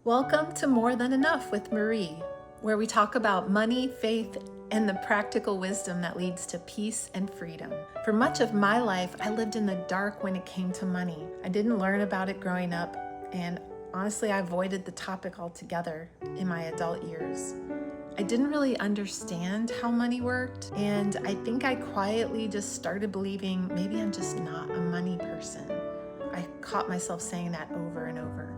Welcome to More Than Enough with Marie, where we talk about money, faith, and the practical wisdom that leads to peace and freedom. For much of my life, I lived in the dark when it came to money. I didn't learn about it growing up, and honestly, I avoided the topic altogether in my adult years. I didn't really understand how money worked, and I think I quietly just started believing maybe I'm just not a money person. I caught myself saying that over and over.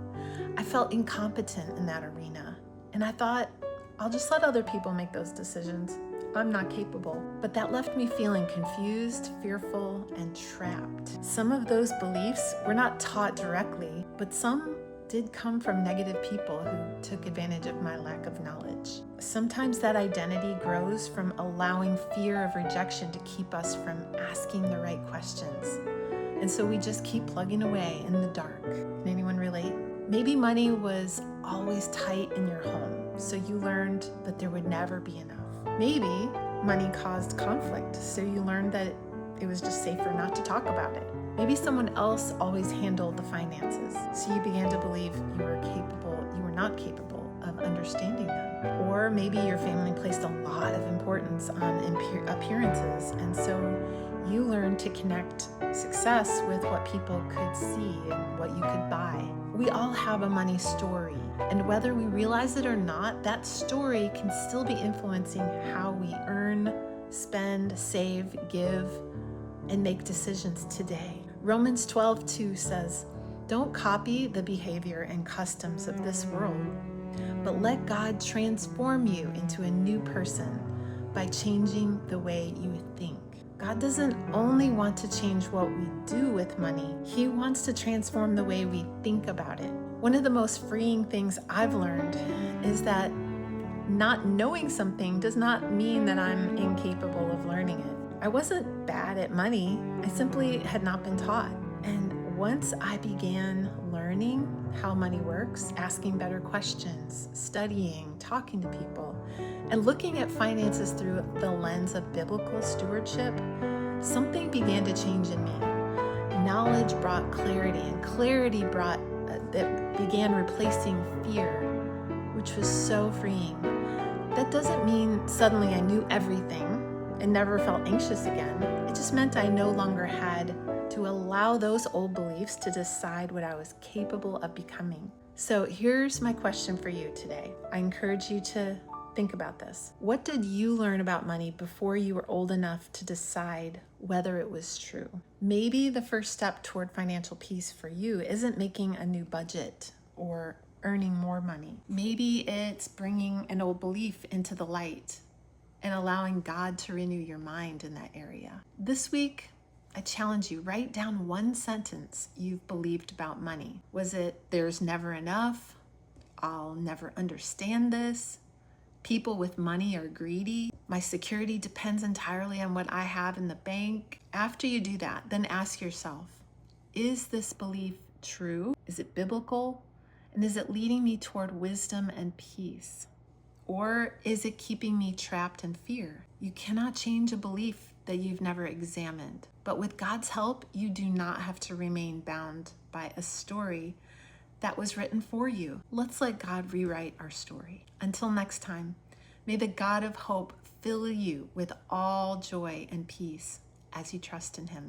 I felt incompetent in that arena, and I thought, I'll just let other people make those decisions. I'm not capable. But that left me feeling confused, fearful, and trapped. Some of those beliefs were not taught directly, but some did come from negative people who took advantage of my lack of knowledge. Sometimes that identity grows from allowing fear of rejection to keep us from asking the right questions. And so we just keep plugging away in the dark. Can anyone relate? Maybe money was always tight in your home, so you learned that there would never be enough. Maybe money caused conflict, so you learned that it was just safer not to talk about it. Maybe someone else always handled the finances, so you began to believe you were not capable of understanding them. Or maybe your family placed a lot of importance on appearances, and so you learned to connect success with what people could see and what you could buy. We all have a money story, and whether we realize it or not, that story can still be influencing how we earn, spend, save, give, and make decisions today. Romans 12:2 says, "Don't copy the behavior and customs of this world, but let God transform you into a new person by changing the way you think." God doesn't only want to change what we do with money, He wants to transform the way we think about it. One of the most freeing things I've learned is that not knowing something does not mean that I'm incapable of learning it. I wasn't bad at money, I simply had not been taught. And once I began learning how money works, asking better questions, studying, talking to people, and looking at finances through the lens of biblical stewardship, something began to change in me. Knowledge brought clarity, and clarity that began replacing fear, which was so freeing. That doesn't mean suddenly I knew everything and never felt anxious again. It just meant I no longer had to allow those old beliefs to decide what I was capable of becoming. So here's my question for you today. I encourage you to think about this. What did you learn about money before you were old enough to decide whether it was true? Maybe the first step toward financial peace for you isn't making a new budget or earning more money. Maybe it's bringing an old belief into the light and allowing God to renew your mind in that area. This week, I challenge you, write down one sentence you've believed about money. Was it, "There's never enough"? "I'll never understand this"? "People with money are greedy"? "My security depends entirely on what I have in the bank"? After you do that, then ask yourself, is this belief true? Is it biblical? And is it leading me toward wisdom and peace? Or is it keeping me trapped in fear? You cannot change a belief that you've never examined. But with God's help, you do not have to remain bound by a story that was written for you. Let's let God rewrite our story. Until next time, may the God of hope fill you with all joy and peace as you trust in Him.